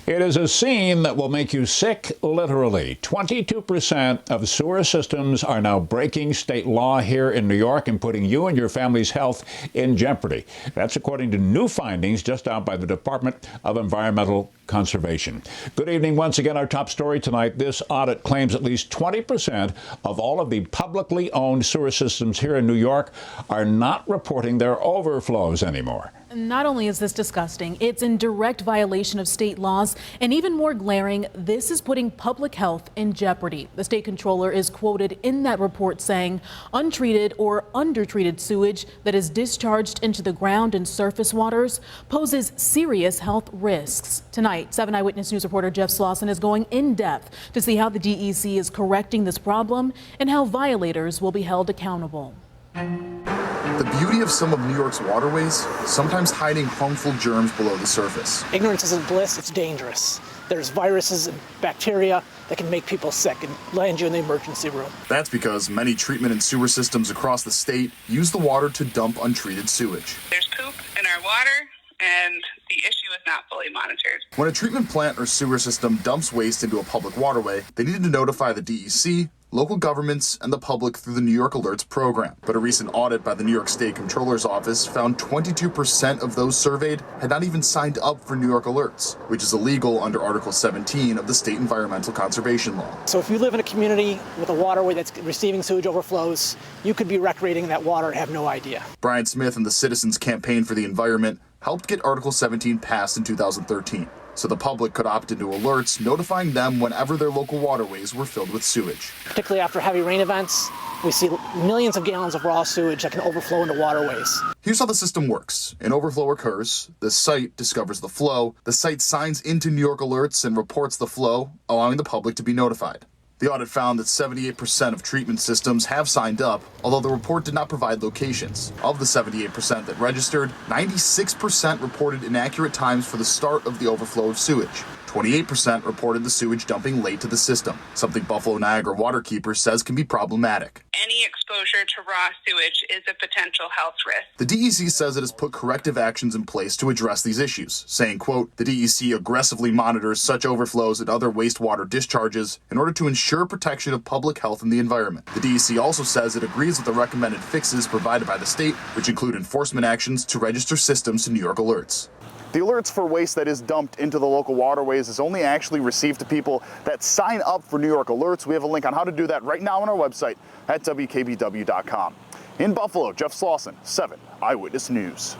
It is a scene that will make you sick, literally. 22% of sewer systems are now breaking state law here in New York and putting you and your family's health in jeopardy. That's according to new findings just out by the Department of Environmental Conservation. Good evening. Once again, our top story tonight. This audit claims at least 20% of all of the publicly owned sewer systems here in New York are not reporting their overflows anymore. Not only is this disgusting, it's in direct violation of state laws, and even more glaring, this is putting public health in jeopardy. The state controller is quoted in that report saying untreated or undertreated sewage that is discharged into the ground and surface waters poses serious health risks. Tonight, 7 Eyewitness News reporter Jeff Slauson is going in depth to see how the DEC is correcting this problem and how violators will be held accountable. The beauty of some of New York's waterways, sometimes hiding harmful germs below the surface. Ignorance isn't bliss, it's dangerous. There's viruses and bacteria that can make people sick and land you in the emergency room. That's because many treatment and sewer systems across the state use the water to dump untreated sewage. There's poop in our water, and the issue is not fully monitored. When a treatment plant or sewer system dumps waste into a public waterway, they need to notify the DEC, local governments, and the public through the New York Alerts program. But a recent audit by the New York State Comptroller's Office found 22% of those surveyed had not even signed up for New York Alerts, which is illegal under Article 17 of the State Environmental Conservation Law. So if you live in a community with a waterway that's receiving sewage overflows, you could be recreating that water and have no idea. Brian Smith and the Citizens Campaign for the Environment helped get Article 17 passed in 2013. So the public could opt into alerts, notifying them whenever their local waterways were filled with sewage. Particularly after heavy rain events, we see millions of gallons of raw sewage that can overflow into waterways. Here's how the system works. An overflow occurs, the site discovers the flow, the site signs into New York Alerts and reports the flow, allowing the public to be notified. The audit found that 78% of treatment systems have signed up, although the report did not provide locations. Of the 78% that registered, 96% reported inaccurate times for the start of the overflow of sewage. 28% reported the sewage dumping late to the system, something Buffalo Niagara Waterkeeper says can be problematic. Any exposure to raw sewage is a potential health risk. The DEC says it has put corrective actions in place to address these issues, saying, quote, the DEC aggressively monitors such overflows and other wastewater discharges in order to ensure protection of public health and the environment. The DEC also says it agrees with the recommended fixes provided by the state, which include enforcement actions to register systems to New York Alerts. The alerts for waste that is dumped into the local waterways is only actually received to people that sign up for New York Alerts. We have a link on how to do that right now on our website at WKBW.com. In Buffalo, Jeff Slauson, 7 Eyewitness News.